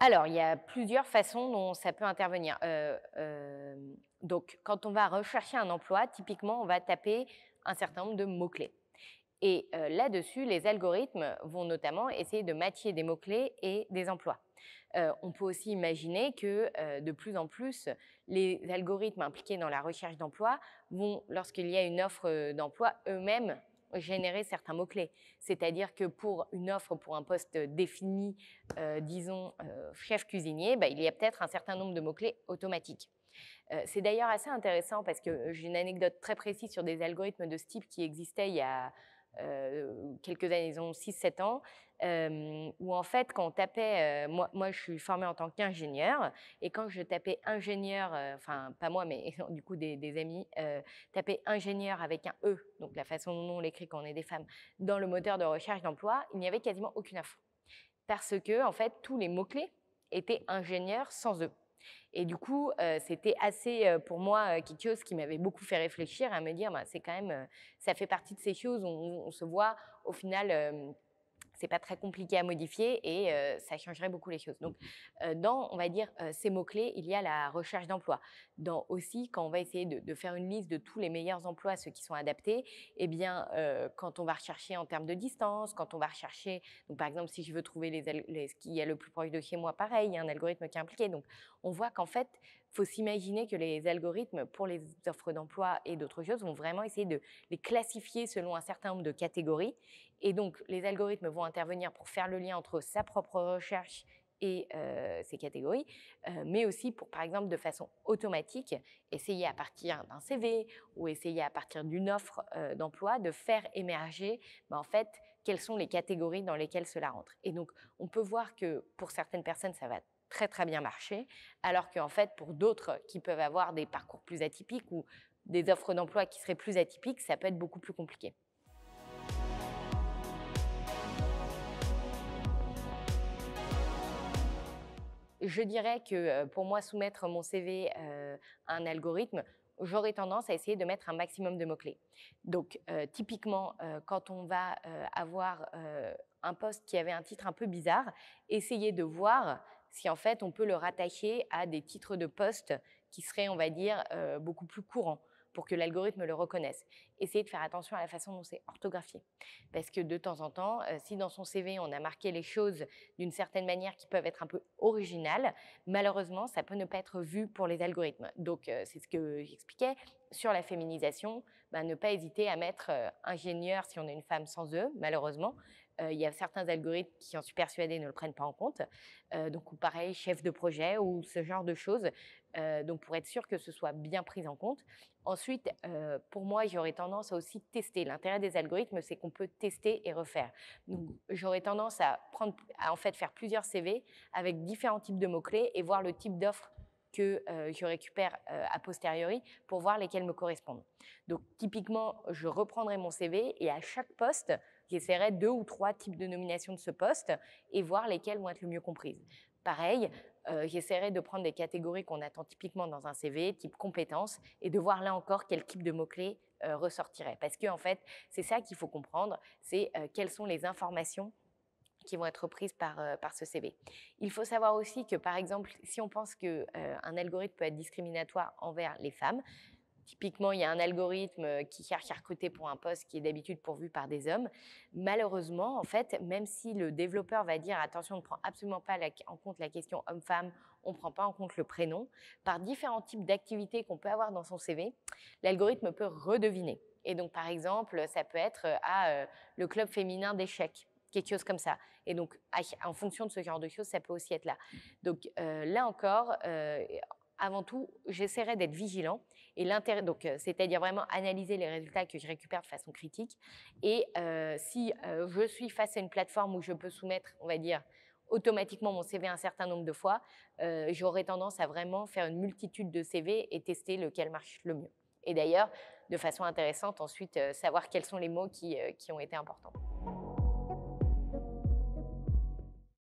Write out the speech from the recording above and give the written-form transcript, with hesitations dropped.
Alors, il y a plusieurs façons dont ça peut intervenir. Donc, quand on va rechercher un emploi, typiquement, on va taper un certain nombre de mots-clés. Et là-dessus, les algorithmes vont notamment essayer de matcher des mots-clés et des emplois. On peut aussi imaginer que de plus en plus, les algorithmes impliqués dans la recherche d'emploi vont, lorsqu'il y a une offre d'emploi, eux-mêmes générer certains mots-clés. C'est-à-dire que pour une offre pour un poste défini, disons chef cuisinier, bah, il y a peut-être un certain nombre de mots-clés automatiques. C'est d'ailleurs assez intéressant parce que j'ai une anecdote très précise sur des algorithmes de ce type qui existaient il y a quelques années, disons 6-7 ans, où en fait, quand on tapait, moi je suis formée en tant qu'ingénieure, et quand je tapais ingénieur, enfin pas moi, mais du coup des amis, tapaient ingénieur avec un E, donc la façon dont on l'écrit quand on est des femmes, dans le moteur de recherche d'emploi, il n'y avait quasiment aucune offre. Parce que, en fait, tous les mots-clés étaient ingénieurs sans E. Et du coup, c'était assez, pour moi, quelque chose qui m'avait beaucoup fait réfléchir, à me dire: «Bah, c'est quand même, ça fait partie de ces choses où on se voit au final, c'est pas très compliqué à modifier et ça changerait beaucoup les choses». Donc, dans, on va dire, ces mots-clés, il y a la recherche d'emploi. Dans aussi, quand on va essayer de faire une liste de tous les meilleurs emplois, ceux qui sont adaptés, eh bien, quand on va rechercher en termes de distance, quand on va rechercher, donc par exemple, si je veux trouver ce qu'il y a le plus proche de chez moi, pareil, il y a un algorithme qui est impliqué. Donc, on voit qu'en fait, faut s'imaginer que les algorithmes pour les offres d'emploi et d'autres choses vont vraiment essayer de les classifier selon un certain nombre de catégories. Et donc, les algorithmes vont intervenir pour faire le lien entre sa propre recherche et ces catégories, mais aussi pour, par exemple, de façon automatique, essayer à partir d'un CV ou essayer à partir d'une offre d'emploi de faire émerger, en fait, quelles sont les catégories dans lesquelles cela rentre. Et donc, on peut voir que pour certaines personnes, ça va très très bien marcher, alors qu'en fait, pour d'autres qui peuvent avoir des parcours plus atypiques ou des offres d'emploi qui seraient plus atypiques, ça peut être beaucoup plus compliqué. Je dirais que, pour moi, soumettre mon CV, à un algorithme, j'aurais tendance à essayer de mettre un maximum de mots-clés. Donc, typiquement, quand on va, avoir, un poste qui avait un titre un peu bizarre, essayer de voir si, en fait, on peut le rattacher à des titres de poste qui seraient, on va dire, beaucoup plus courants pour que l'algorithme le reconnaisse. Essayer de faire attention à la façon dont c'est orthographié. Parce que de temps en temps, si dans son CV, on a marqué les choses d'une certaine manière qui peuvent être un peu originales, malheureusement, ça peut ne pas être vu pour les algorithmes. Donc, c'est ce que j'expliquais. Sur la féminisation, ne pas hésiter à mettre ingénieur si on est une femme sans E, malheureusement. Il y a certains algorithmes qui, j'en suis persuadée, ne le prennent pas en compte. Donc, ou pareil, chef de projet ou ce genre de choses. Donc, pour être sûr que ce soit bien pris en compte. Ensuite, pour moi, j'aurais tendance à aussi tester. L'intérêt des algorithmes, c'est qu'on peut tester et refaire. Donc, j'aurais tendance à en fait faire plusieurs CV avec différents types de mots-clés et voir le type d'offre que je récupère a posteriori pour voir lesquels me correspondent. Donc, typiquement, je reprendrai mon CV et à chaque poste, j'essaierai 2 ou 3 types de nominations de ce poste et voir lesquelles vont être le mieux comprises. Pareil, j'essaierai de prendre des catégories qu'on attend typiquement dans un CV, type compétences, et de voir là encore quel type de mots-clés ressortirait. Parce que en fait, c'est ça qu'il faut comprendre, c'est quelles sont les informations qui vont être prises par ce CV. Il faut savoir aussi que, par exemple, si on pense qu'un algorithme peut être discriminatoire envers les femmes, typiquement, il y a un algorithme qui cherche à recruter pour un poste qui est d'habitude pourvu par des hommes. Malheureusement, en fait, même si le développeur va dire attention, on ne prend absolument pas en compte la question homme-femme, on ne prend pas en compte le prénom, par différents types d'activités qu'on peut avoir dans son CV, l'algorithme peut redeviner. Et donc, par exemple, ça peut être le club féminin d'échecs, quelque chose comme ça. Et donc, en fonction de ce genre de choses, ça peut aussi être là. Donc, là encore, avant tout, j'essaierai d'être vigilant et l'intérêt, donc c'est-à-dire vraiment analyser les résultats que je récupère de façon critique. Et si je suis face à une plateforme où je peux soumettre, on va dire, automatiquement mon CV un certain nombre de fois, j'aurai tendance à vraiment faire une multitude de CV et tester lequel marche le mieux. Et d'ailleurs, de façon intéressante, ensuite, savoir quels sont les mots qui ont été importants.